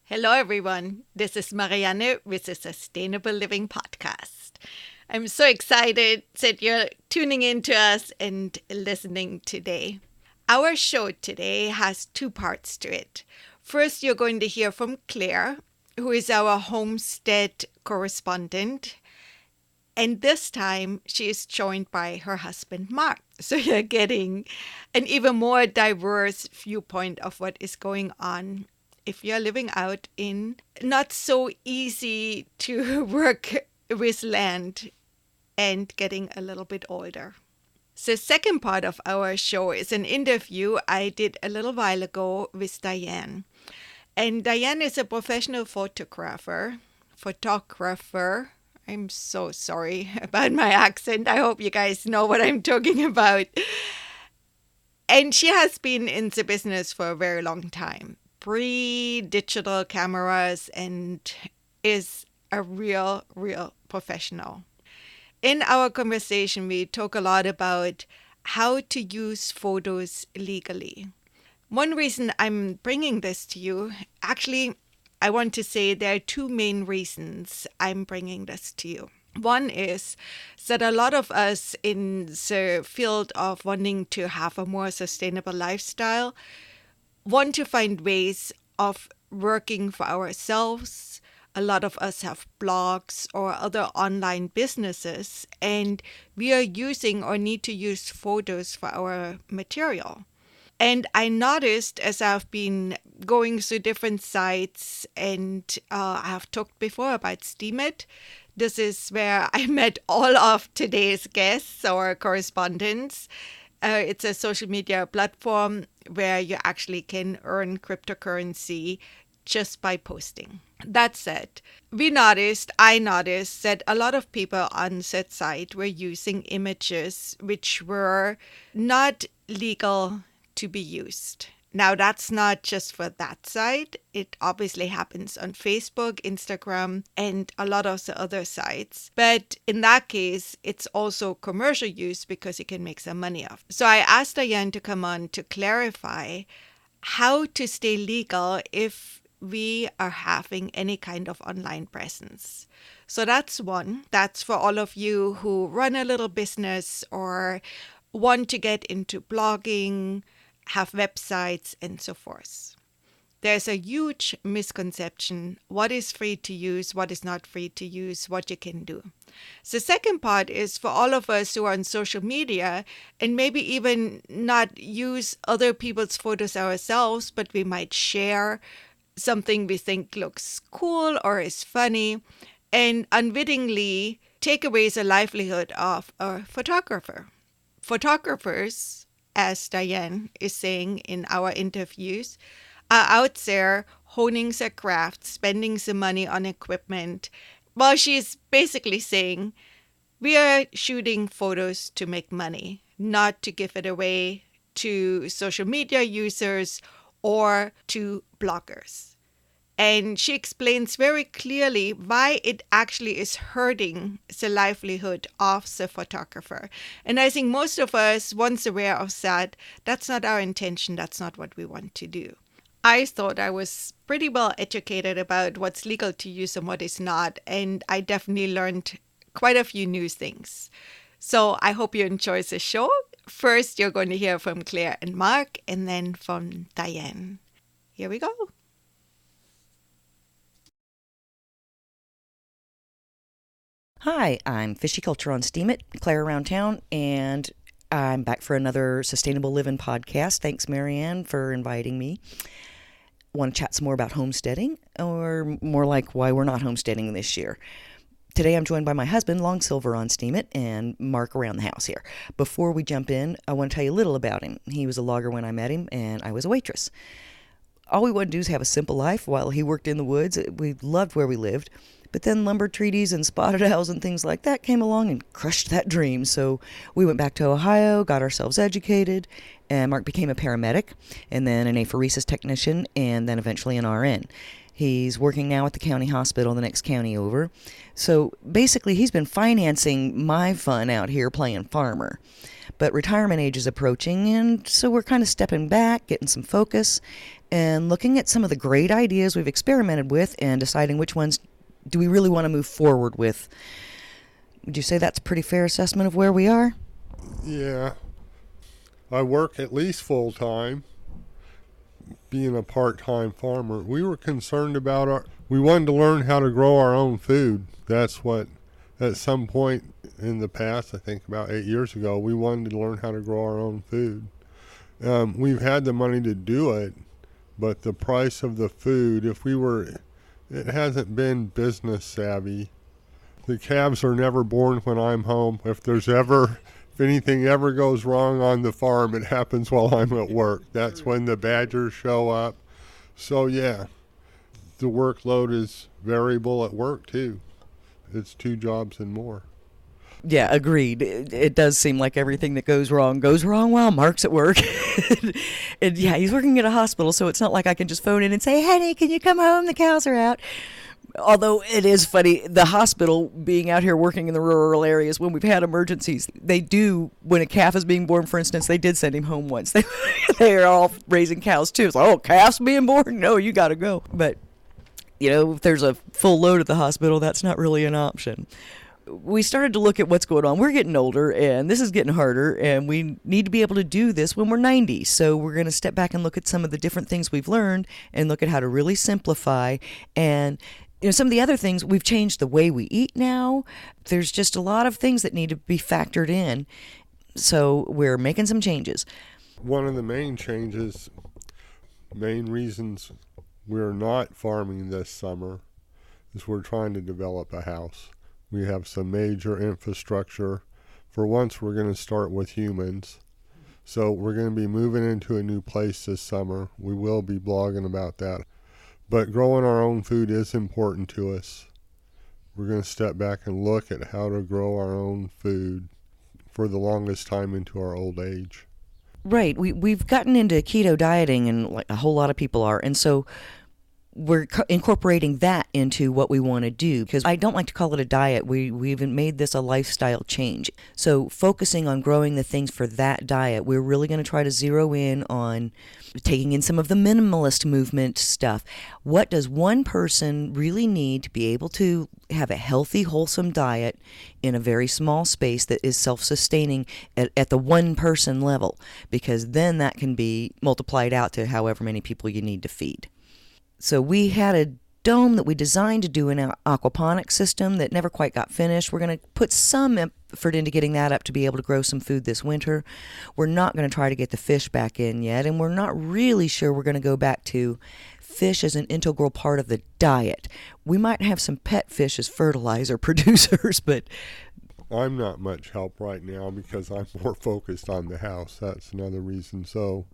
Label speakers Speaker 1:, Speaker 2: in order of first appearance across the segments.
Speaker 1: Hello, everyone. This is Marianne with the Sustainable Living Podcast. I'm so excited that you're tuning in to us and listening today. Our show today has two parts to it. First, you're going to hear from Claire, who is our homestead correspondent. And this time, she is joined by her husband, Mark. So you're getting an even more diverse viewpoint of what is going on if you're living out in not so easy to work with land and getting a little bit older. The second part of our show is an interview I did a little while ago with Diane. And Diane is a professional photographer. I'm so sorry about my accent. I hope you guys know what I'm talking about. And she has been in the business for a very long time, pre-digital cameras, and is a real professional. In our conversation, we talk a lot about how to use photos legally. One reason I'm bringing this to you, actually, I want to say there are two main reasons I'm bringing this to you. One is that a lot of us in the field of wanting to have a more sustainable lifestyle want to find ways of working for ourselves. A lot of us have blogs or other online businesses, and we are using or need to use photos for our material. And I noticed as I've been going through different sites, and I have talked before about Steemit. This is where I met all of today's guests or correspondents. It's a social media platform where you actually can earn cryptocurrency just by posting. That said, I noticed that a lot of people on that site were using images which were not legal to be used. Now, that's not just for that site. It obviously happens on Facebook, Instagram, and a lot of the other sites. But in that case, it's also commercial use because you can make some money off. So I asked Diane to come on to clarify how to stay legal if we are having any kind of online presence. So that's one. That's for all of you who run a little business or want to get into blogging, have websites, and so forth. There's a huge misconception what is free to use, what is not free to use, what you can do. The second part is for all of us who are on social media and maybe even not use other people's photos ourselves, but we might share something we think looks cool or is funny and unwittingly take away the livelihood of a photographer. Photographers, as Diane is saying in our interviews, are out there honing their craft, spending the money on equipment. Well, she's basically saying we are shooting photos to make money, not to give it away to social media users or to bloggers. And she explains very clearly why it actually is hurting the livelihood of the photographer. And I think most of us, once aware of that, that's not our intention. That's not what we want to do. I thought I was pretty well educated about what's legal to use and what is not. And I definitely learned quite a few new things. So I hope you enjoy the show. First, you're going to hear from Claire and Mark, and then from Diane. Here we go.
Speaker 2: Hi, I'm Fishy Culture on Steemit, Claire around town, and I'm back for another Sustainable Living podcast. Thanks, Marianne, for inviting me. Want to chat some more about homesteading, or more like why we're not homesteading this year. Today I'm joined by my husband, Long Silver on Steemit, and Mark around the house here. Before we jump in, I want to tell you a little about him. He was a logger when I met him, and I was a waitress. All we wanted to do is have a simple life while he worked in the woods. We loved where we lived. But then lumber treaties and spotted owls and things like that came along and crushed that dream. So we went back to Ohio, got ourselves educated, and Mark became a paramedic, and then an apheresis technician, and then eventually an RN. He's working now at the county hospital, the next county over. So basically, he's been financing my fun out here playing farmer. But retirement age is approaching, and so we're kind of stepping back, getting some focus, and looking at some of the great ideas we've experimented with and deciding which ones do we really want to move forward with. Would you say that's a pretty fair assessment of where we are?
Speaker 3: Yeah. I work at least full time, being a part-time farmer. We were concerned about we wanted to learn how to grow our own food. That's what, at some point in the past, I think about 8 years ago, we wanted to learn how to grow our own food. We've had the money to do it, but the price of the food, it hasn't been business savvy. The calves are never born when I'm home. If anything ever goes wrong on the farm, it happens while I'm at work. That's when the badgers show up. So yeah, the workload is variable at work too. It's 2 jobs and more.
Speaker 2: Yeah, agreed. It does seem like everything that goes wrong while Mark's at work. And yeah, he's working at a hospital, so it's not like I can just phone in and say, "Honey, can you come home? The cows are out." Although it is funny, the hospital being out here working in the rural areas, when we've had emergencies, they do, when a calf is being born, for instance, they did send him home once. They are all raising cows too. It's like, oh, calf's being born? No, you got to go. But, if there's a full load at the hospital, that's not really an option. We started to look at what's going on. We're getting older, and this is getting harder, and we need to be able to do this when we're 90. So we're going to step back and look at some of the different things we've learned and look at how to really simplify. And some of the other things, we've changed the way we eat now. There's just a lot of things that need to be factored in. So we're making some changes.
Speaker 3: One of the main reasons we're not farming this summer is we're trying to develop a house. We have some major infrastructure. For once, we're going to start with humans. So we're going to be moving into a new place this summer. We will be blogging about that. But growing our own food is important to us. We're going to step back and look at how to grow our own food for the longest time into our old age.
Speaker 2: Right. We've gotten into keto dieting, and like a whole lot of people are. And so we're incorporating that into what we want to do, because I don't like to call it a diet. We've made this a lifestyle change. So focusing on growing the things for that diet, we're really going to try to zero in on taking in some of the minimalist movement stuff. What does one person really need to be able to have a healthy, wholesome diet in a very small space that is self-sustaining at the one person level? Because then that can be multiplied out to however many people you need to feed. So we had a dome that we designed to do an aquaponics system that never quite got finished. We're going to put some effort into getting that up to be able to grow some food this winter. We're not going to try to get the fish back in yet, and we're not really sure we're going to go back to fish as an integral part of the diet. We might have some pet fish as fertilizer producers, but
Speaker 3: I'm not much help right now because I'm more focused on the house. That's another reason. So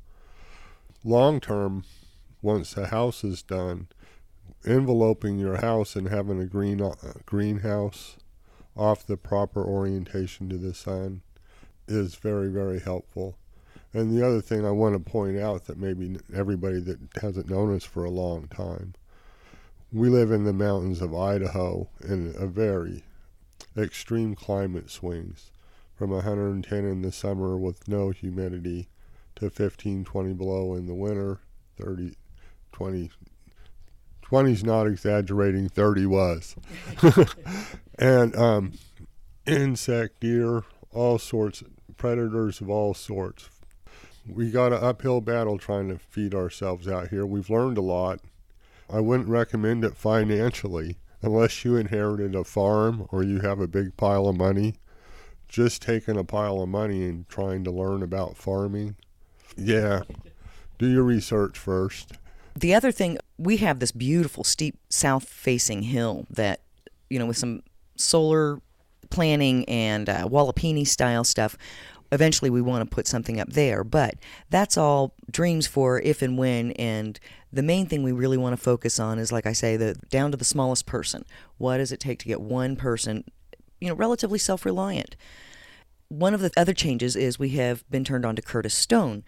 Speaker 3: long term, once the house is done, enveloping your house and having a greenhouse off the proper orientation to the sun is very, very helpful. And the other thing I want to point out that maybe everybody that hasn't known us for a long time, we live in the mountains of Idaho in a very extreme climate swings, from 110 in the summer with no humidity to 15, 20 below in the winter, 30, 20's not exaggerating, 30 was. And insect, deer, all sorts, predators of all sorts. We got an uphill battle trying to feed ourselves out here. We've learned a lot. I wouldn't recommend it financially unless you inherited a farm or you have a big pile of money. Just taking a pile of money and trying to learn about farming. Yeah, do your research first.
Speaker 2: The other thing, we have this beautiful steep south-facing hill that, with some solar planning and Wallapini-style stuff, eventually we want to put something up there. But that's all dreams for if and when, and the main thing we really want to focus on is, like I say, down to the smallest person. What does it take to get one person, relatively self-reliant? One of the other changes is we have been turned on to Curtis Stone.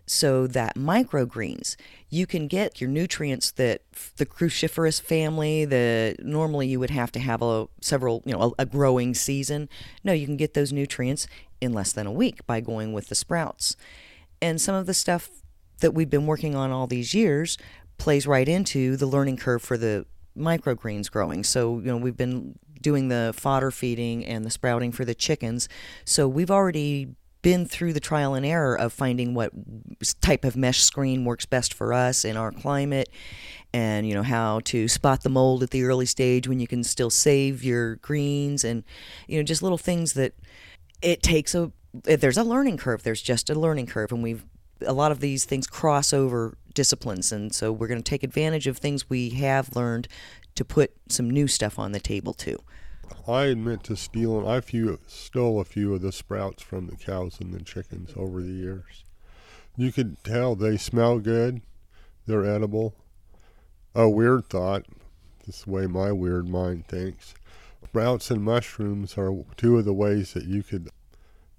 Speaker 2: So that microgreens, you can get your nutrients that the cruciferous family, normally you would have to have a growing season. No, you can get those nutrients in less than a week by going with the sprouts. And some of the stuff that we've been working on all these years plays right into the learning curve for the microgreens growing. So, we've been doing the fodder feeding and the sprouting for the chickens. So we've already been through the trial and error of finding what type of mesh screen works best for us in our climate, and how to spot the mold at the early stage when you can still save your greens, and just little things that there's a learning curve. There's just a learning curve, and a lot of these things cross over disciplines, and so we're going to take advantage of things we have learned to put some new stuff on the table too.
Speaker 3: I admit to stealing. I stole a few of the sprouts from the cows and the chickens over the years. You could tell they smell good. They're edible. A weird thought, this is the way my weird mind thinks. Sprouts and mushrooms are two of the ways that you could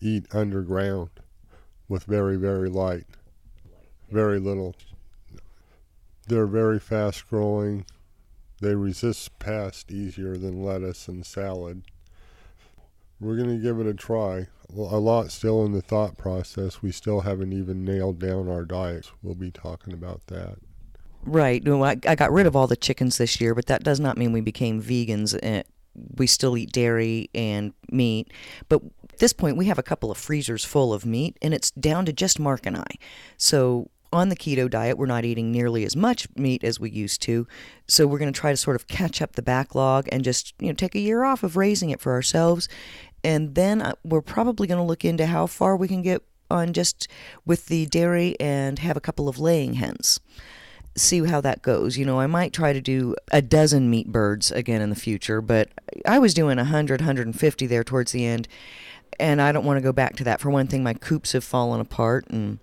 Speaker 3: eat underground with very, very light. Very little. They're very fast growing. They resist pest easier than lettuce and salad. We're going to give it a try. A lot still in the thought process. We still haven't even nailed down our diets. We'll be talking about that.
Speaker 2: Right. No, I got rid of all the chickens this year, but that does not mean we became vegans. We still eat dairy and meat. But at this point, we have a couple of freezers full of meat, and it's down to just Mark and I. So on the keto diet, we're not eating nearly as much meat as we used to. So we're going to try to sort of catch up the backlog and just, take a year off of raising it for ourselves. And then we're probably going to look into how far we can get on just with the dairy and have a couple of laying hens. See how that goes. I might try to do a dozen meat birds again in the future, but I was doing 100, 150 there towards the end, and I don't want to go back to that. For one thing, my coops have fallen apart, and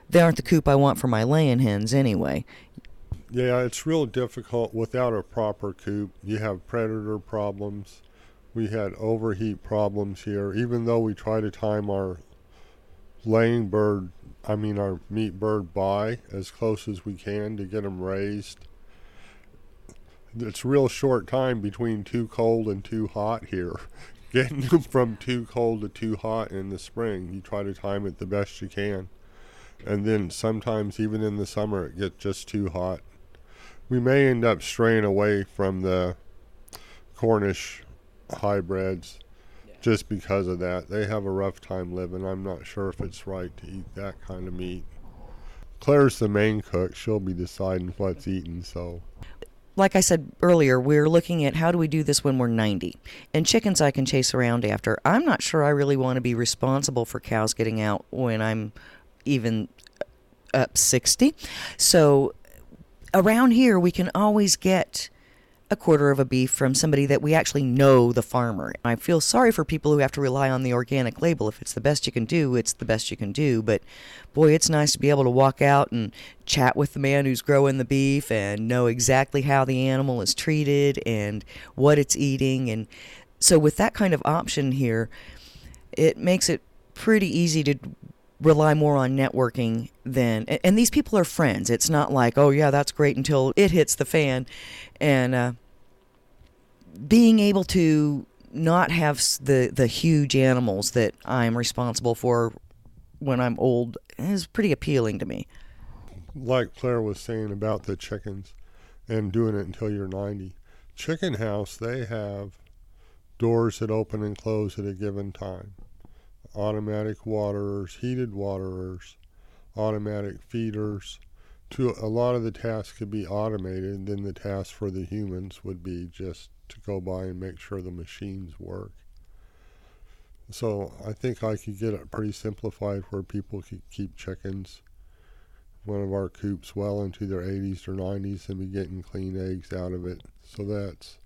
Speaker 2: they aren't the coop I want for my laying hens anyway.
Speaker 3: Yeah, it's real difficult without a proper coop. You have predator problems. We had overheat problems here. Even though we try to time our our meat bird by as close as we can to get them raised. It's a real short time between too cold and too hot here. Getting them from too cold to too hot in the spring, you try to time it the best you can. And then sometimes even in the summer it gets just too hot. We may end up straying away from the Cornish hybrids just because of that. They have a rough time living. I'm not sure if it's right to eat that kind of meat. Claire's the main cook. She'll be deciding what's eaten, so.
Speaker 2: Like I said earlier, we're looking at how do we do this when we're 90. And chickens I can chase around after. I'm not sure I really want to be responsible for cows getting out when I'm even up 60. So around here we can always get a quarter of a beef from somebody that we actually know the farmer. I feel sorry for people who have to rely on the organic label. If it's the best you can do, it's the best you can do. But boy, it's nice to be able to walk out and chat with the man who's growing the beef and know exactly how the animal is treated and what it's eating. And so with that kind of option here, it makes it pretty easy to rely more on networking and these people are friends. It's not like, oh yeah, that's great until it hits the fan. And being able to not have the huge animals that I'm responsible for when I'm old is pretty appealing to me.
Speaker 3: Like Claire was saying about the chickens and doing it until you're 90. Chicken house, they have doors that open and close at a given time. Automatic waterers, heated waterers, automatic feeders. A lot of the tasks could be automated, and then the task for the humans would be just to go by and make sure the machines work. So I think I could get it pretty simplified where people could keep chickens, one of our coops, well into their 80s or 90s and be getting clean eggs out of it. So that's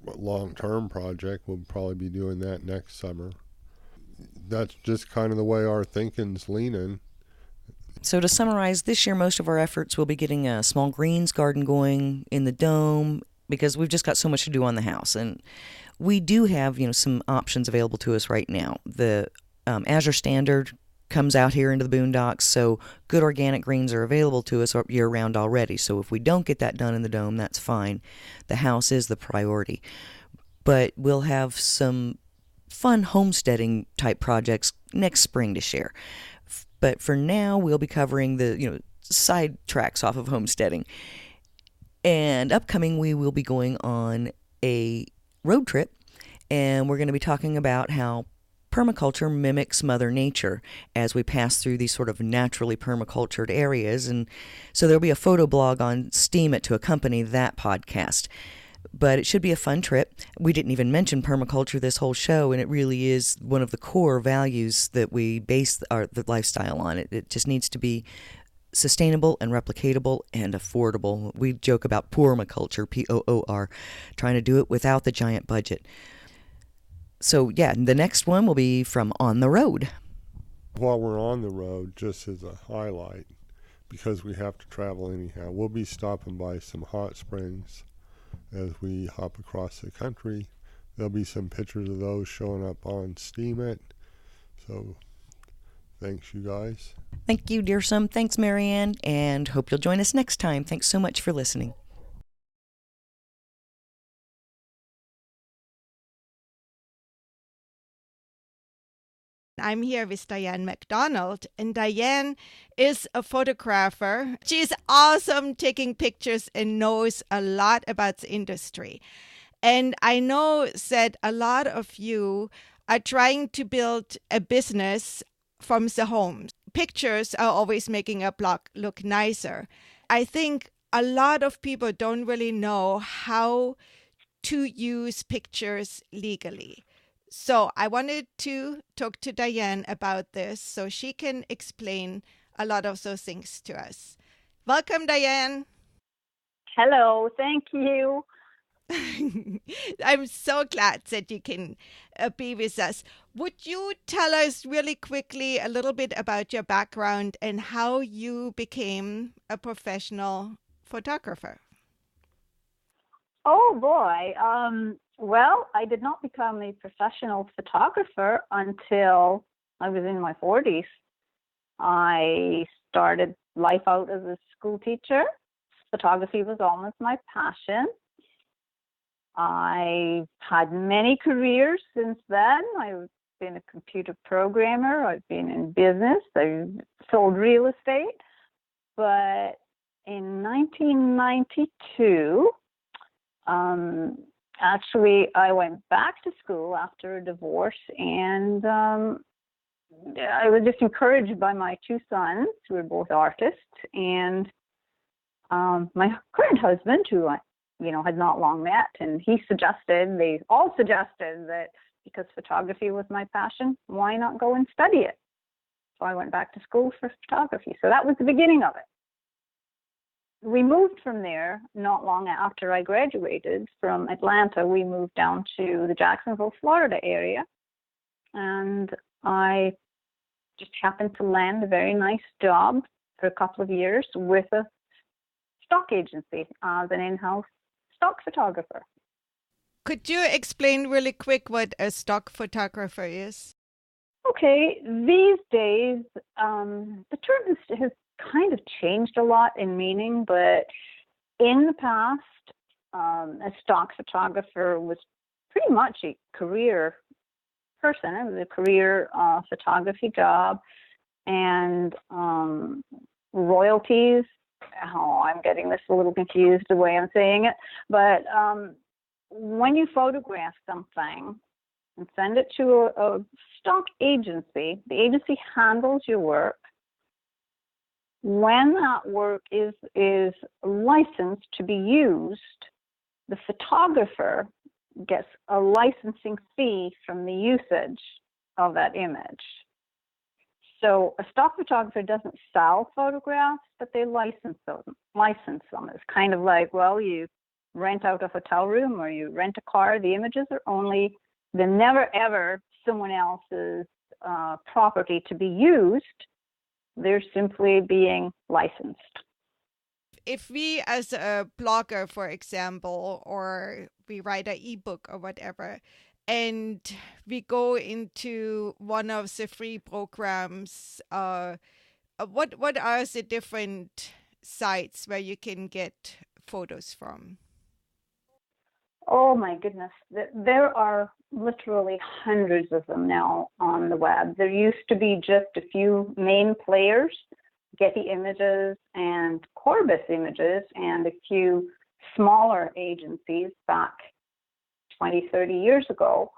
Speaker 3: a long-term project. We'll probably be doing that next summer. That's just kind of the way our thinking's leaning.
Speaker 2: So to summarize, this year most of our efforts will be getting a small greens garden going in the dome because we've just got so much to do on the house. And we do have, some options available to us right now. The Azure Standard comes out here into the boondocks, so good organic greens are available to us year-round already. So if we don't get that done in the dome, that's fine. The house is the priority. But we'll have some fun homesteading type projects next spring to share. But for now, we'll be covering the side tracks off of homesteading. And upcoming, we will be going on a road trip, and we're going to be talking about how permaculture mimics Mother Nature as we pass through these sort of naturally permacultured areas. And so there'll be a photo blog on Steam It to accompany that podcast. But it should be a fun trip. We didn't even mention permaculture this whole show, and it really is one of the core values that we base the lifestyle on. It just needs to be sustainable and replicatable and affordable. We joke about permaculture, P-O-O-R, trying to do it without the giant budget. So, yeah, the next one will be from On the Road.
Speaker 3: While we're on the road, just as a highlight, because we have to travel anyhow, we'll be stopping by some hot springs as we hop across the country. There'll be some pictures of those showing up on Steam It. So, thanks, you guys.
Speaker 2: Thank you, dear Sum. Thanks, Marianne, and hope you'll join us next time. Thanks so much for listening.
Speaker 1: I'm here with Diane MacDonald, and Diane is a photographer. She's awesome taking pictures and knows a lot about the industry. And I know that a lot of you are trying to build a business from the home. Pictures are always making a blog look nicer. I think a lot of people don't really know how to use pictures legally. So I wanted to talk to Diane about this so she can explain a lot of those things to us. Welcome, Diane.
Speaker 4: Hello, thank you.
Speaker 1: I'm so glad that you can be with us. Would you tell us really quickly a little bit about your background and how you became a professional photographer?
Speaker 4: Oh boy. Well, I did not become a professional photographer until I was in my 40s. I started life out as a school teacher. Photography was almost my passion. I had many careers since then. I've been a computer programmer. I've been in business. I've sold real estate. But in 1992, actually, I went back to school after a divorce, and I was just encouraged by my two sons, who were both artists, and my current husband, who I had not long met, and they all suggested that because photography was my passion, why not go and study it? So I went back to school for photography. So that was the beginning of it. We moved from there not long after I graduated from Atlanta. We moved down to the Jacksonville, Florida area, and I just happened to land a very nice job for a couple of years with a stock agency as an in-house stock photographer.
Speaker 1: Could you explain really quick what a stock photographer is?
Speaker 4: Okay, these days, the term has kind of changed a lot in meaning, but in the past, a stock photographer was pretty much a career person. It was a career photography job, and royalties. Oh, I'm getting this a little confused the way I'm saying it, but when you photograph something and send it to a stock agency, the agency handles your work. When that work is licensed to be used, the photographer gets a licensing fee from the usage of that image. So a stock photographer doesn't sell photographs, but they license them. It's kind of like, well, you rent out a hotel room or you rent a car. The images they're never ever someone else's property to be used. They're simply being licensed.
Speaker 1: if we as a blogger, for example, or we write an ebook or whatever, and we go into one of the free programs, what are the different sites where you can get photos from?
Speaker 4: Oh my goodness, there are literally hundreds of them now on the web. There used to be just a few main players, Getty Images and Corbis Images, and a few smaller agencies back 20, 30 years ago.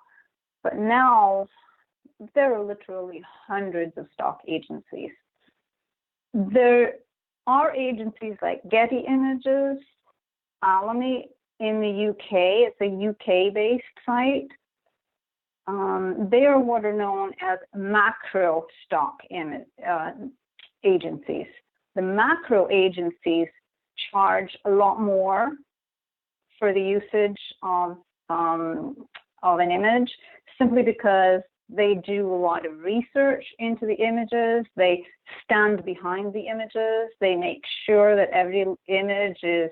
Speaker 4: But now there are literally hundreds of stock agencies. There are agencies like Getty Images, Alamy in the UK. It's a UK-based site. They are what are known as macro stock agencies. The macro agencies charge a lot more for the usage of an image, simply because they do a lot of research into the images. They stand behind the images. They make sure that every image is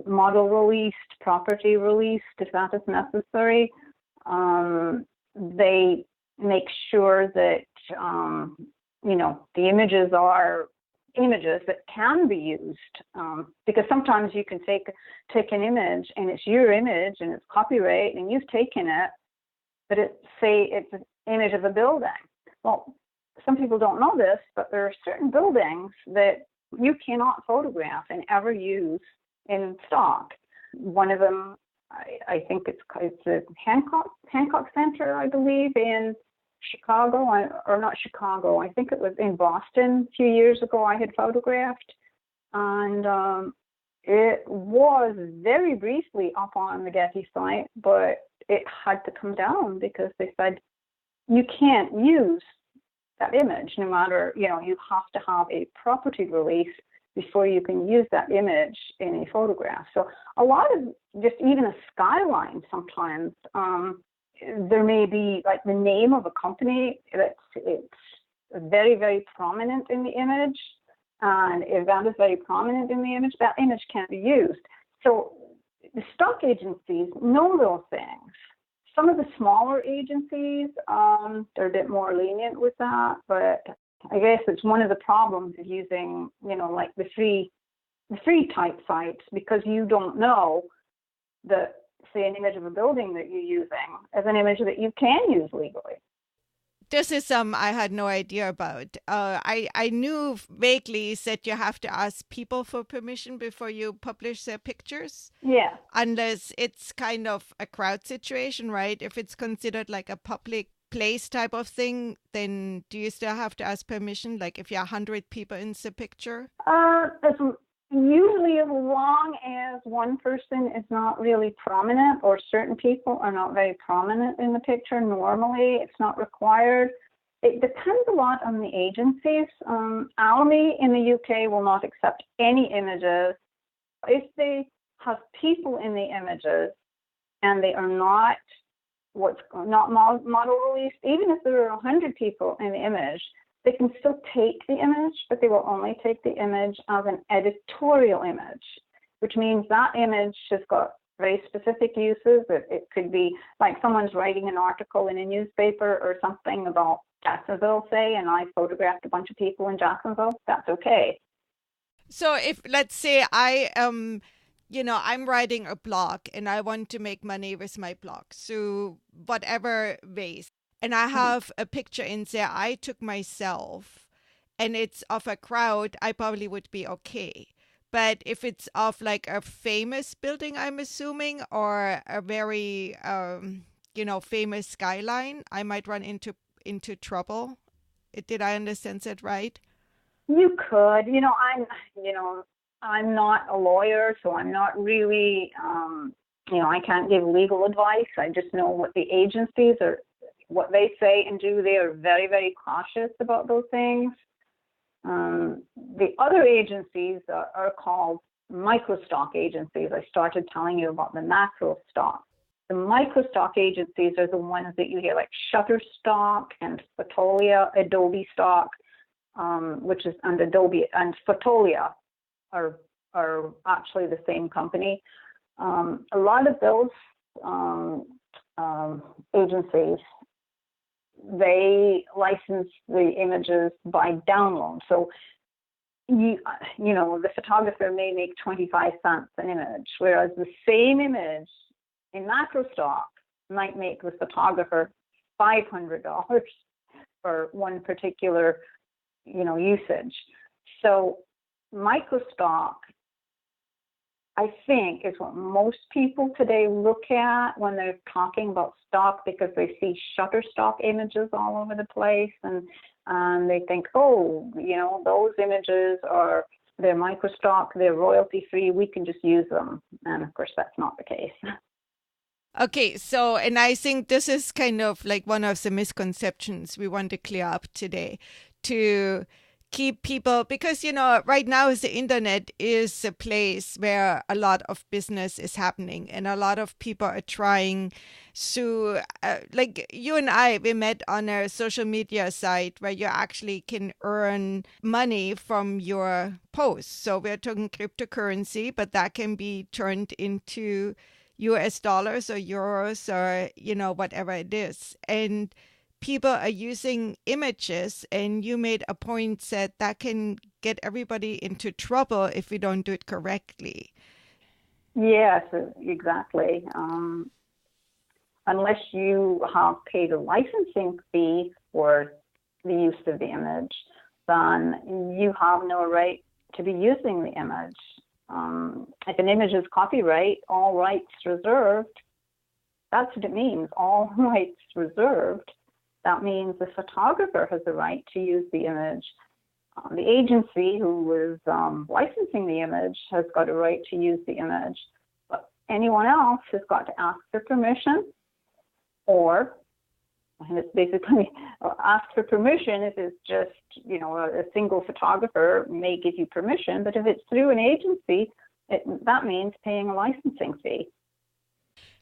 Speaker 4: model released, property released, if that is necessary. They make sure that the images are images that can be used, because sometimes you can take an image and it's your image and it's copyright and you've taken it, but it's an image of a building. Well, some people don't know this, but there are certain buildings that you cannot photograph and ever use in stock. One of them, I think it's the Hancock Center, I believe, in Chicago, or not Chicago, I think it was in Boston a few years ago I had photographed, and it was very briefly up on the Getty site, but it had to come down because they said you can't use that image, no matter, you have to have a property release before you can use that image in a photograph. So a lot of just even a skyline sometimes, there may be like the name of a company it's very, very prominent in the image, and if that is very prominent in the image, that image can't be used. So the stock agencies know those things. Some of the smaller agencies, they're a bit more lenient with that, but I guess it's one of the problems of using, like the free type sites, because you don't know that, say, an image of a building that you're using as an image that you can use legally.
Speaker 1: This is I had no idea about. I knew vaguely that you have to ask people for permission before you publish their pictures.
Speaker 4: Yeah.
Speaker 1: Unless it's kind of a crowd situation, right? If it's considered like a public place type of thing, then do you still have to ask permission? Like if you're 100 people in the picture?
Speaker 4: Usually, as long as one person is not really prominent, or certain people are not very prominent in the picture, normally it's not required. It depends a lot on the agencies. Alamy in the UK will not accept any images if they have people in the images and they are not model released. Even if there are 100 people in the image, they can still take the image, but they will only take the image as an editorial image, which means that image has got very specific uses. It could be like someone's writing an article in a newspaper or something about Jacksonville, say, and I photographed a bunch of people in Jacksonville. That's okay.
Speaker 1: So if, let's say, I'm writing a blog and I want to make money with my blog, so whatever ways, and I have a picture in there I took myself, and it's of a crowd, I probably would be okay. But if it's of like a famous building, I'm assuming, or a very, famous skyline, I might run into trouble. Did I understand that right?
Speaker 4: You could. I'm not a lawyer, so I'm not really, I can't give legal advice. I just know what the agencies are, what they say and do. They are very, very cautious about those things. The other agencies are called microstock agencies. I started telling you about the macro stock. The microstock agencies are the ones that you get, like SuperStock and Adobe stock, which is, and Adobe and Fotolia are are actually the same company. A lot of those agencies, they license the images by download. So you know, the photographer may make 25 cents an image, whereas the same image in microstock might make the photographer $500 for one particular, you know, usage. So microstock, I think, is what most people today look at when they're talking about stock, because they see SuperStock images all over the place, and they think, oh, you know, those images they're microstock, they're royalty free, we can just use them. And of course, that's not the case.
Speaker 1: Okay, so, and I think this is kind of like one of the misconceptions we want to clear up today, to keep people, because, you know, right now the internet is a place where a lot of business is happening, and a lot of people are trying to, like you and I, we met on a social media site where you actually can earn money from your posts. So we're talking cryptocurrency, but that can be turned into US dollars or euros or, you know, whatever it is. And people are using images, and you made a point that can get everybody into trouble if we don't do it correctly.
Speaker 4: Yes, exactly. Unless you have paid a licensing fee for the use of the image, then you have no right to be using the image. If an image is copyright, all rights reserved, that's what it means, all rights reserved. That means the photographer has the right to use the image. The agency who is licensing the image has got a right to use the image. But anyone else has got to ask for permission, and it's basically ask for permission if it's just, you know, a single photographer may give you permission. But if it's through an agency, that means paying a licensing fee.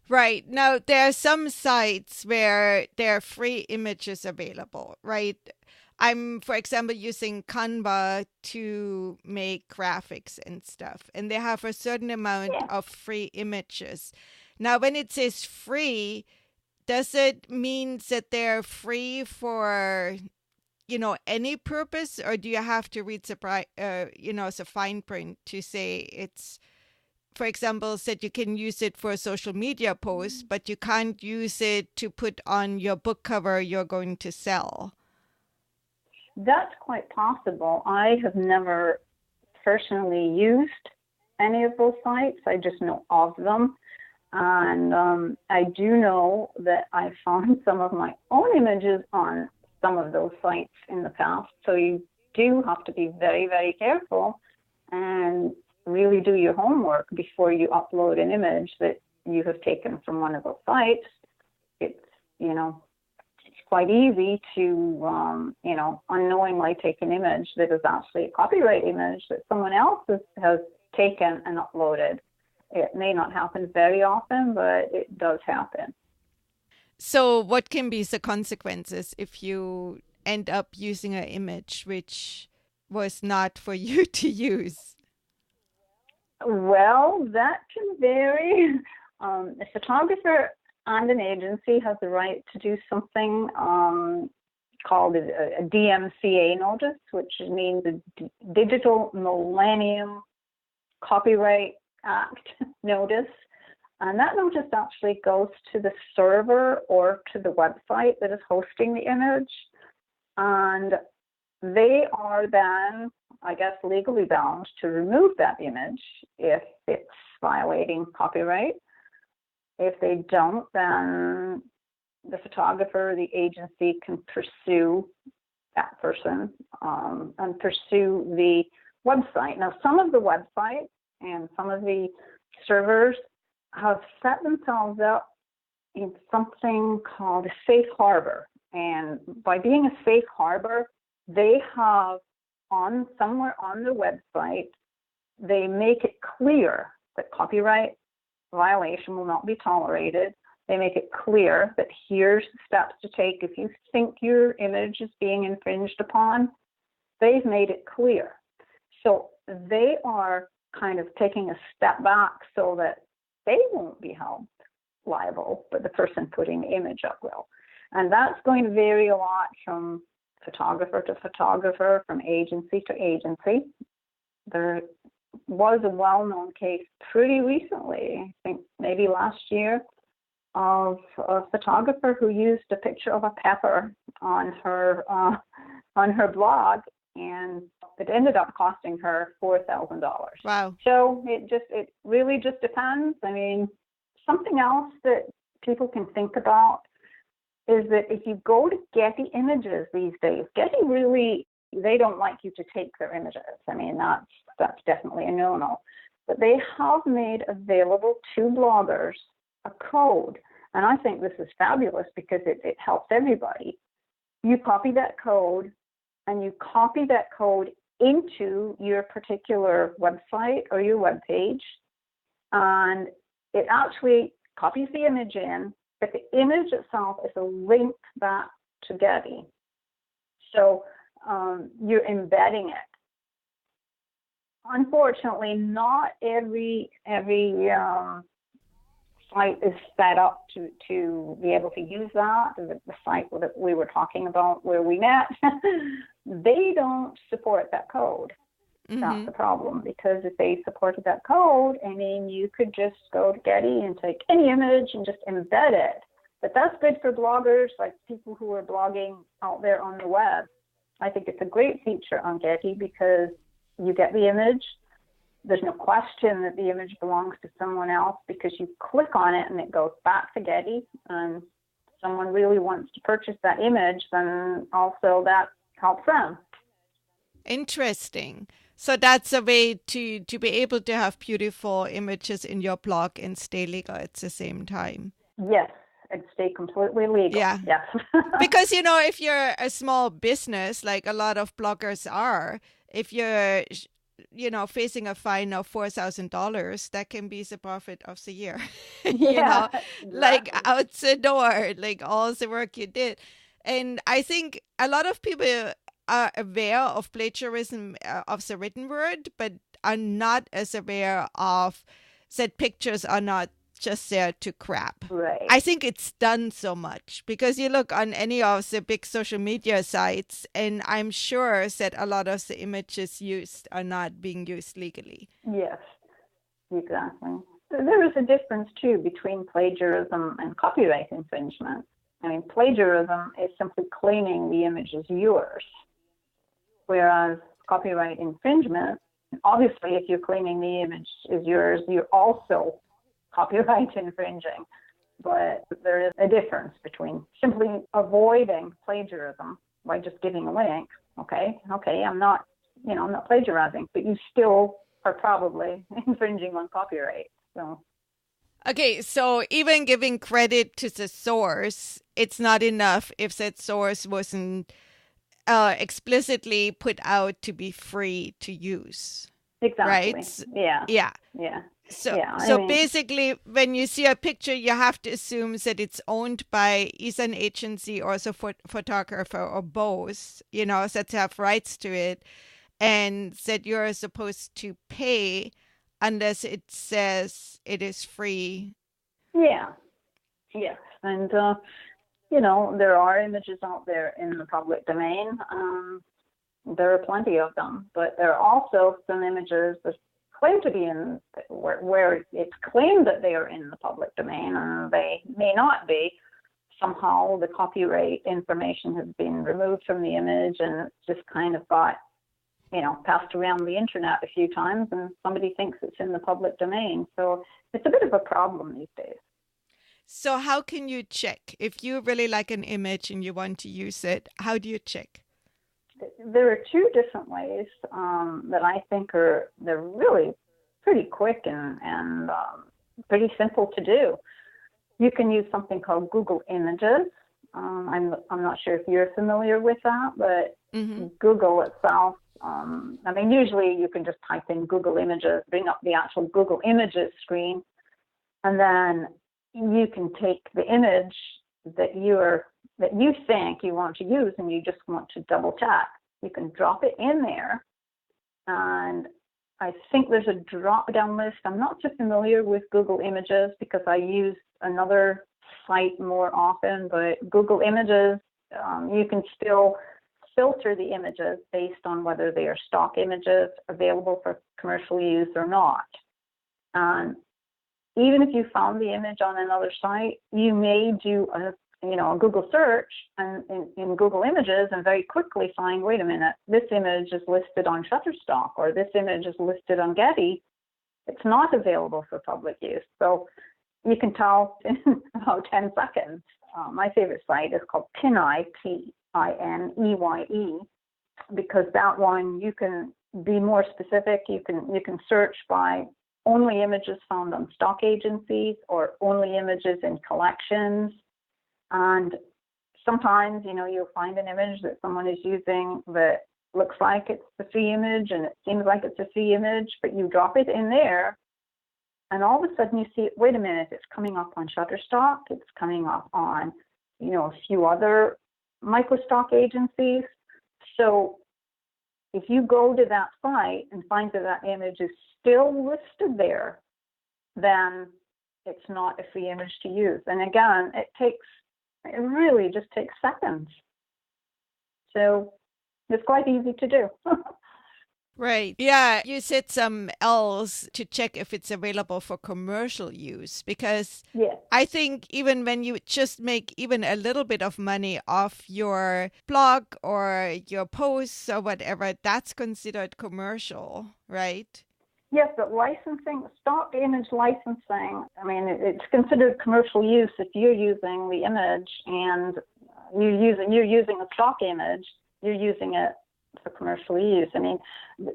Speaker 1: Right. Now, there are some sites where there are free images available, right? I'm, for example, using Canva to make graphics and stuff, and they have a certain amount of free images. Now, when it says free, does it mean that they're free for, you know, any purpose, or do you have to read the fine print to say it's, for example, said you can use it for a social media post, but you can't use it to put on your book cover you're going to sell?
Speaker 4: That's quite possible. I have never personally used any of those sites. I just know of them. And I do know that I found some of my own images on some of those sites in the past. So you do have to be very, very careful and really do your homework before you upload an image that you have taken from one of those sites. It's, you know, it's quite easy to, unknowingly take an image that is actually a copyright image that someone else has taken and uploaded. It may not happen very often, but it does happen.
Speaker 1: So what can be the consequences if you end up using an image which was not for you to use?
Speaker 4: Well, that can vary. A photographer and an agency has the right to do something called a DMCA notice, which means a Digital Millennium Copyright Act notice. And that notice actually goes to the server or to the website that is hosting the image. And they are then, I guess, legally bound to remove that image if it's violating copyright. If they don't, then the photographer or the agency can pursue that person and pursue the website. Now, some of the websites and some of the servers have set themselves up in something called a safe harbor. And by being a safe harbor, they have somewhere on the website, they make it clear that copyright violation will not be tolerated. They make it clear that here's the steps to take if you think your image is being infringed upon. They've made it clear. So they are kind of taking a step back so that they won't be held liable, but the person putting the image up will. And that's going to vary a lot from photographer to photographer, from agency to agency. There was a well-known case pretty recently, I think maybe last year, of a photographer who used a picture of a pepper on her blog, and it ended up costing her $4,000.
Speaker 1: Wow.
Speaker 4: So it really just depends. I mean, something else that people can think about is that if you go to Getty Images these days, Getty really, they don't like you to take their images. I mean, that's definitely a no-no. But they have made available to bloggers a code. And I think this is fabulous because it helps everybody. You copy that code, and you copy that code into your particular website or your web page, and it actually copies the image in, but the image itself is a link back to Getty. So you're embedding it. Unfortunately, not every site is set up to be able to use that. The site that we were talking about where we met, they don't support that code.
Speaker 1: Mm-hmm.
Speaker 4: That's the problem, because if they supported that code, I mean, you could just go to Getty and take any image and just embed it. But that's good for bloggers, like people who are blogging out there on the web. I think it's a great feature on Getty because you get the image. There's no question that the image belongs to someone else because you click on it and it goes back to Getty. And someone really wants to purchase that image, then also that helps them.
Speaker 1: Interesting. So that's a way to be able to have beautiful images in your blog and stay legal at the same time.
Speaker 4: Yes, and stay completely legal.
Speaker 1: Yeah.
Speaker 4: Yes.
Speaker 1: Because, if you're a small business, like a lot of bloggers are, if you're, facing a fine of $4,000, that can be the profit of the year,
Speaker 4: Exactly.
Speaker 1: like out the door, like all the work you did. And I think a lot of people are aware of plagiarism of the written word, but are not as aware of that pictures are not just there to crap.
Speaker 4: Right.
Speaker 1: I think it's done so much because you look on any of the big social media sites, and I'm sure that a lot of the images used are not being used legally.
Speaker 4: Yes, exactly. There is a difference, too, between plagiarism and copyright infringement. I mean, plagiarism is simply claiming the image is yours, whereas copyright infringement, obviously, if you're claiming the image is yours, you're also copyright infringing. But there is a difference between simply avoiding plagiarism by just giving a link. Okay, I'm not plagiarizing, but you still are probably infringing on copyright. So.
Speaker 1: Okay, so even giving credit to the source, it's not enough if that source wasn't explicitly put out to be free to use.
Speaker 4: Exactly.
Speaker 1: Right?
Speaker 4: Yeah.
Speaker 1: So basically, when you see a picture, you have to assume that it's owned by either an agency or a photographer or both, that have rights to it, and that you're supposed to pay unless it says it is free.
Speaker 4: Yeah. Yes. And, there are images out there in the public domain. There are plenty of them, but there are also some images that claim to be in where it's claimed that they are in the public domain, and they may not be. Somehow the copyright information has been removed from the image, and it's just kind of got, passed around the internet a few times, and somebody thinks it's in the public domain. So it's a bit of a problem these days.
Speaker 1: So how can you check? If you really like an image and you want to use it, how do you check?
Speaker 4: There are two different ways that I think they're really pretty quick and pretty simple to do. You can use something called Google Images. I'm not sure if you're familiar with that, but Google itself, usually you can just type in Google Images, bring up the actual Google Images screen, and then you can take the image that you think you want to use and you just want to double check. You can drop it in there, and I think there's a drop-down list. I'm not so familiar with Google Images because I use another site more often, but Google Images, you can still filter the images based on whether they are stock images available for commercial use or not. And even if you found the image on another site, you may do a Google search and in Google Images and very quickly find, wait a minute, this image is listed on SuperStock or this image is listed on Getty. It's not available for public use. So you can tell in about 10 seconds. My favorite site is called Pineye, Pineye, because that one you can be more specific. You can search by only images found on stock agencies or only images in collections. And sometimes, you'll find an image that someone is using that looks like it's the free image and it seems like it's a free image, but you drop it in there and all of a sudden you see, wait a minute, it's coming up on Shutterstock, it's coming up on, a few other microstock agencies. So if you go to that site and find that image is still listed there, then it's not a free image to use. And again, it really just takes seconds. So it's quite easy to do.
Speaker 1: Right. Yeah, you said some else to check if it's available for commercial use, because I think even when you just make even a little bit of money off your blog or your posts or whatever, that's considered commercial, right?
Speaker 4: Yes, but licensing, stock image licensing, it's considered commercial use if you're using the image and you're using a stock image, you're using it for commercial use.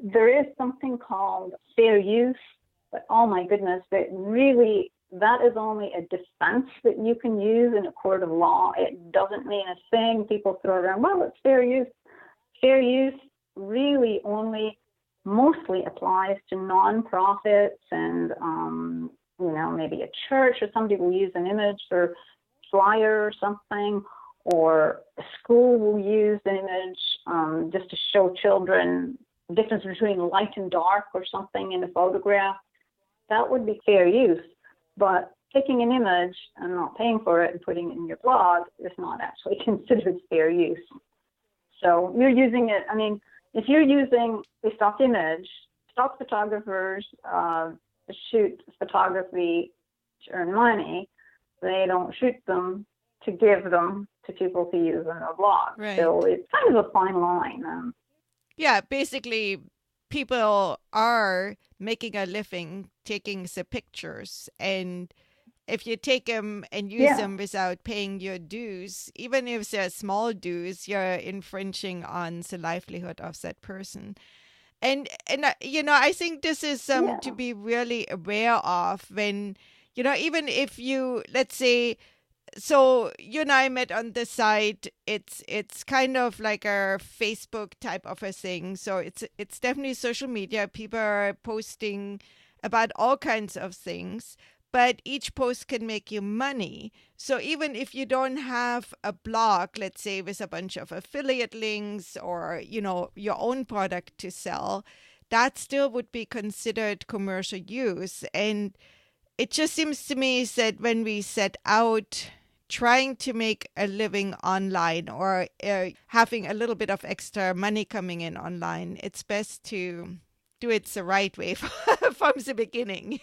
Speaker 4: There is something called fair use, but oh my goodness, that is only a defense that you can use in a court of law. It doesn't mean a thing. People throw around, well, it's fair use. Fair use really only mostly applies to nonprofits and, maybe a church or somebody will use an image or flyer or something, or a school will use an image just to show children the difference between light and dark or something in a photograph. That would be fair use. But taking an image and not paying for it and putting it in your blog is not actually considered fair use. So you're using it, if you're using a stock image, stock photographers shoot photography to earn money. They don't shoot them to give them to people to use on their blog.
Speaker 1: Right.
Speaker 4: So it's kind of a fine line.
Speaker 1: Yeah, basically, people are making a living taking the pictures, and if you take them and use them without paying your dues, even if they're small dues, you're infringing on the livelihood of that person. And I think this is to be really aware of when, even if you, let's say, so you and I met on the site. It's kind of like a Facebook type of a thing. So it's definitely social media. People are posting about all kinds of things, but each post can make you money. So even if you don't have a blog, let's say with a bunch of affiliate links or, your own product to sell, that still would be considered commercial use. And it just seems to me that when we set out trying to make a living online or having a little bit of extra money coming in online, it's best to do it the right way from the beginning.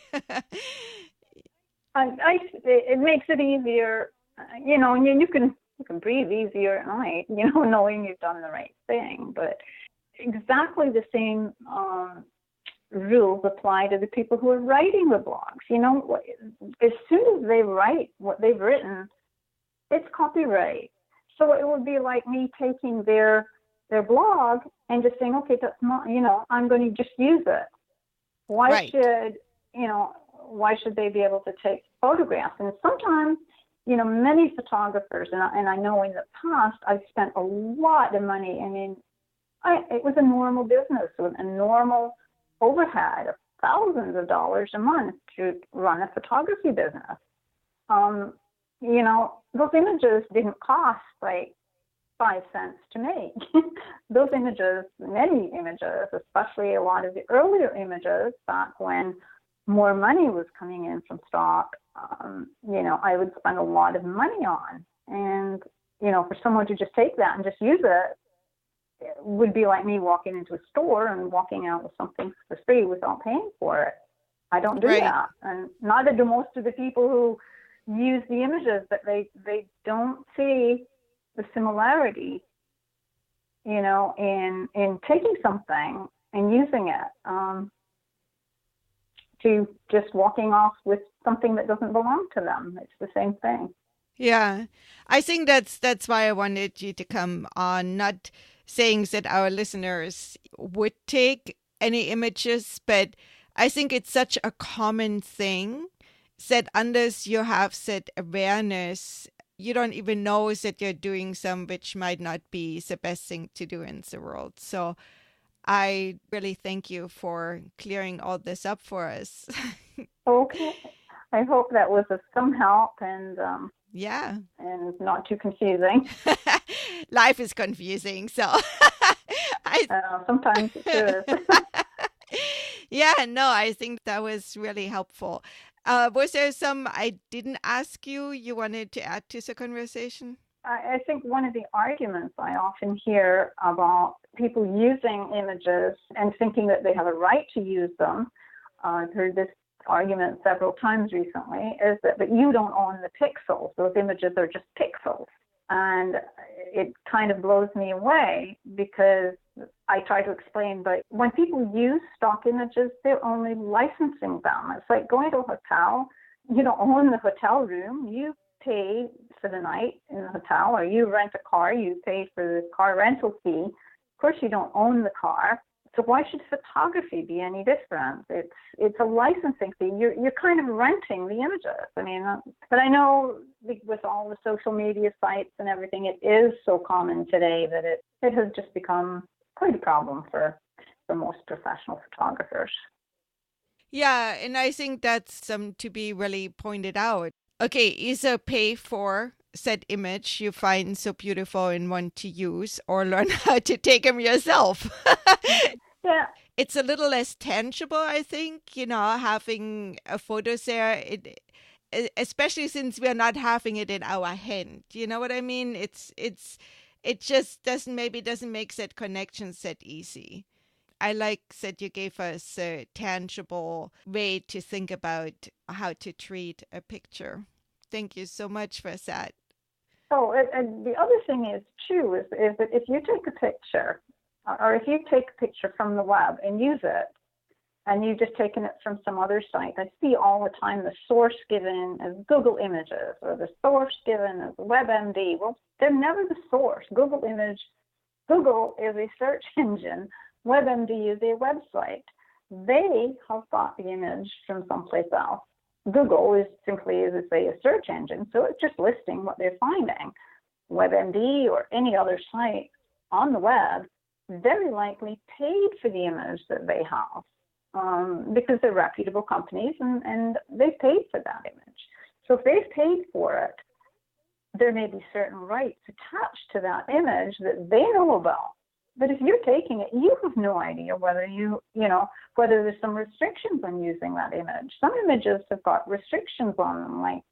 Speaker 4: It makes it easier, and you can breathe easier at night, knowing you've done the right thing. But exactly the same rules apply to the people who are writing the blogs. As soon as they write what they've written, it's copyright. So it would be like me taking their blog and just saying, okay, that's not, I'm going to just use it. Why should they be able to take photographs? And sometimes, many photographers, and I know in the past, I've spent a lot of money. It was a normal business with a normal overhead of thousands of dollars a month to run a photography business. Those images didn't cost like 5 cents to make. Those images, many images, especially a lot of the earlier images back when more money was coming in from stock, I would spend a lot of money on. And, for someone to just take that and just use it would be like me walking into a store and walking out with something for free without paying for it. I don't do that. And neither do most of the people who use the images, but they don't see the similarity, in taking something and using it, to just walking off with something that doesn't belong to them. It's the same thing.
Speaker 1: Yeah, I think that's why I wanted you to come on, not saying that our listeners would take any images, but I think it's such a common thing that unless you have that awareness, you don't even know that you're doing some which might not be the best thing to do in the world. So I really thank you for clearing all this up for us.
Speaker 4: Okay. I hope that was of some help and not too confusing.
Speaker 1: Life is confusing, so
Speaker 4: sometimes it is.
Speaker 1: Yeah, no, I think that was really helpful. Was there some I didn't ask you wanted to add to the conversation?
Speaker 4: I think one of the arguments I often hear about people using images and thinking that they have a right to use them, I've heard this argument several times recently, is that but you don't own the pixels. Those images are just pixels. And it kind of blows me away because I try to explain, but when people use stock images, they're only licensing them. It's like going to a hotel. You don't own the hotel room. You pay for the night in the hotel, or you rent a car, you pay for the car rental fee. Of course, you don't own the car. So why should photography be any different? It's a licensing fee. You're kind of renting the images. I mean, but I know with all the social media sites and everything, it is so common today that it has just become quite a problem for most professional photographers.
Speaker 1: Yeah, and I think that's to be really pointed out. Okay, either pay for said image you find so beautiful and want to use, or learn how to take them yourself.
Speaker 4: Yeah.
Speaker 1: It's a little less tangible, I think, having a photo there, especially since we're not having it in our hand. You know what I mean? It just doesn't make that connection that easy. I like that you gave us a tangible way to think about how to treat a picture. Thank you so much for that.
Speaker 4: Oh, and the other thing is, too, is that if you take a picture, or if you take a picture from the web and use it, and you've just taken it from some other site, I see all the time the source given as Google Images, or the source given as WebMD. Well, they're never the source. Google is a search engine. WebMD is a website. They have got the image from someplace else. Google is simply, as I say, a search engine, so it's just listing what they're finding. WebMD or any other site on the web very likely paid for the image that they have, because they're reputable companies and they paid for that image. So if they've paid for it, there may be certain rights attached to that image that they know about. But if you're taking it, you have no idea whether whether there's some restrictions on using that image. Some images have got restrictions on them, like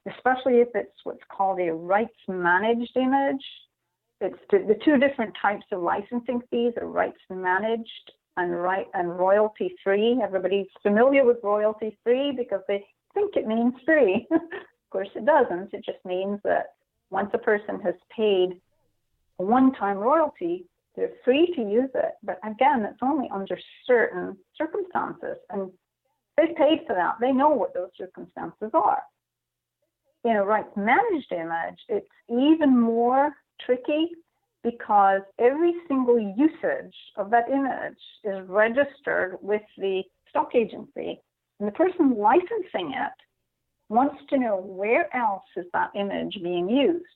Speaker 4: especially if it's what's called a rights managed image. It's the two different types of licensing fees are rights managed and royalty free. Everybody's familiar with royalty free because they think it means free. Of course, it doesn't. It just means that once a person has paid a one-time royalty, they're free to use it. But again, it's only under certain circumstances. And they've paid for that. They know what those circumstances are. In a rights managed image, it's even more tricky because every single usage of that image is registered with the stock agency. And the person licensing it wants to know where else is that image being used.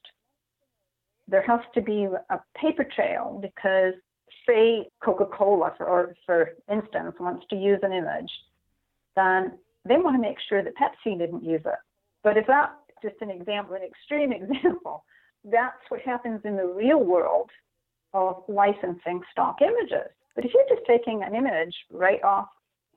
Speaker 4: There has to be a paper trail because, say, Coca-Cola, for instance, wants to use an image, then they want to make sure that Pepsi didn't use it. But if that's just an example, an extreme example, that's what happens in the real world of licensing stock images. But if you're just taking an image right off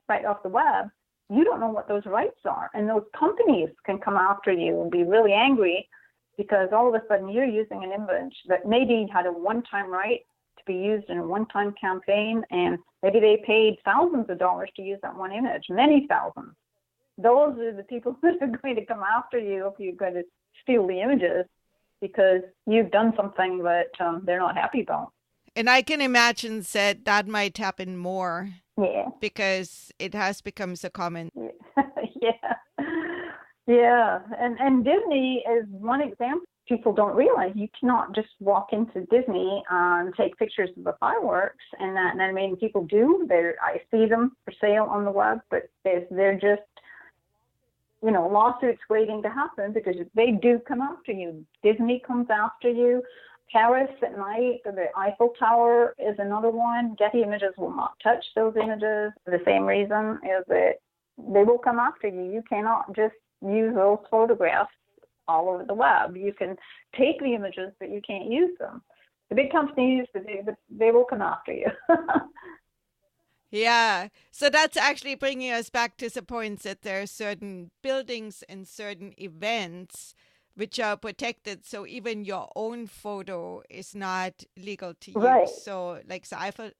Speaker 4: the web, you don't know what those rights are. And those companies can come after you and be really angry because all of a sudden you're using an image that maybe had a one-time right to be used in a one-time campaign, and maybe they paid thousands of dollars to use that one image, many thousands. Those are the people that are going to come after you if you're going to steal the images because you've done something that they're not happy about.
Speaker 1: And I can imagine that might happen more.
Speaker 4: Yeah.
Speaker 1: Because it has become so common.
Speaker 4: Yeah. And Disney is one example. People don't realize you cannot just walk into Disney and take pictures of the fireworks, and I mean, people do. I see them for sale on the web, but they're just, lawsuits waiting to happen because they do come after you. Disney comes after you. Paris at night, the Eiffel Tower is another one. Getty Images will not touch those images for the same reason, is that they will come after you. You cannot just use those photographs all over the web. You can take the images, but you can't use them. The big companies, they will come after you.
Speaker 1: Yeah. So that's actually bringing us back to the point that there are certain buildings and certain events which are protected, so even your own photo is not legal to use.
Speaker 4: Right.
Speaker 1: So like so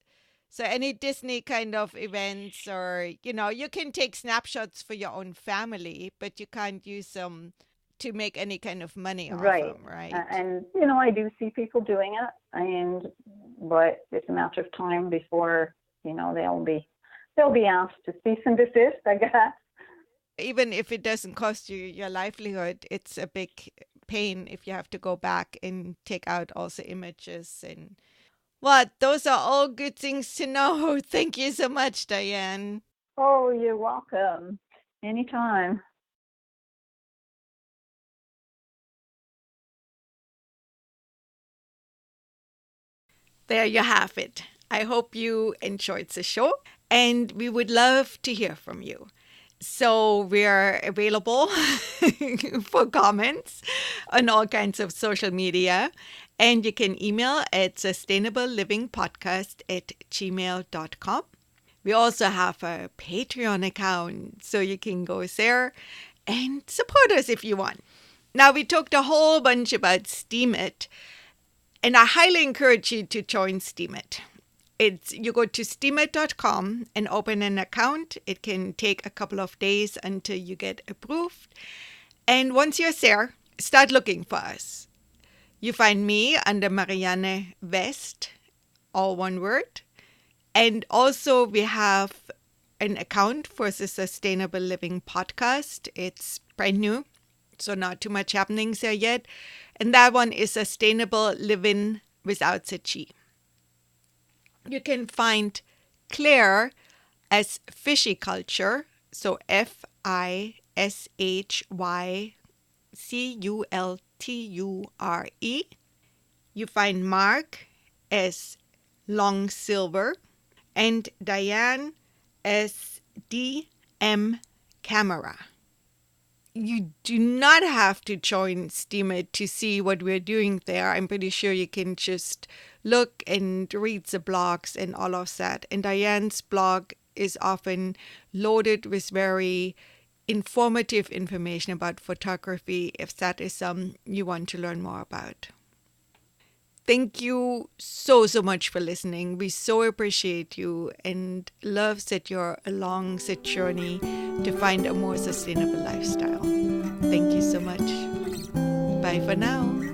Speaker 1: any Disney kind of events, or you can take snapshots for your own family, but you can't use them to make any kind of money off them, right?
Speaker 4: And I do see people doing it, but it's a matter of time before they'll be asked to cease and desist, I guess.
Speaker 1: Even if it doesn't cost you your livelihood, it's a big pain if you have to go back and take out all the images. And those are all good things to know. Thank you so much, Diane.
Speaker 4: Oh, you're welcome. Anytime.
Speaker 1: There you have it. I hope you enjoyed the show, and we would love to hear from you. So we're available for comments on all kinds of social media. And you can email at sustainablelivingpodcast@gmail.com. We also have a Patreon account, so you can go there and support us if you want. Now, we talked a whole bunch about Steemit, and I highly encourage you to join Steemit. You go to steemit.com and open an account. It can take a couple of days until you get approved. And once you're there, start looking for us. You find me under Marianne West, all one word. And also we have an account for the Sustainable Living Podcast. It's brand new, so not too much happening there yet. And that one is Sustainable Living without the G. You can find Claire as Fishyculture, so FISHYCULTURE. You find Mark as Long Silver, and Diane as DM Camera. You do not have to join Steemit to see what we're doing there. I'm pretty sure you can just look and read the blogs and all of that. And Diane's blog is often loaded with very informative information about photography, if that is something you want to learn more about. Thank you so much for listening. We so appreciate you and love that you're along the journey to find a more sustainable lifestyle. Thank you so much. Bye for now.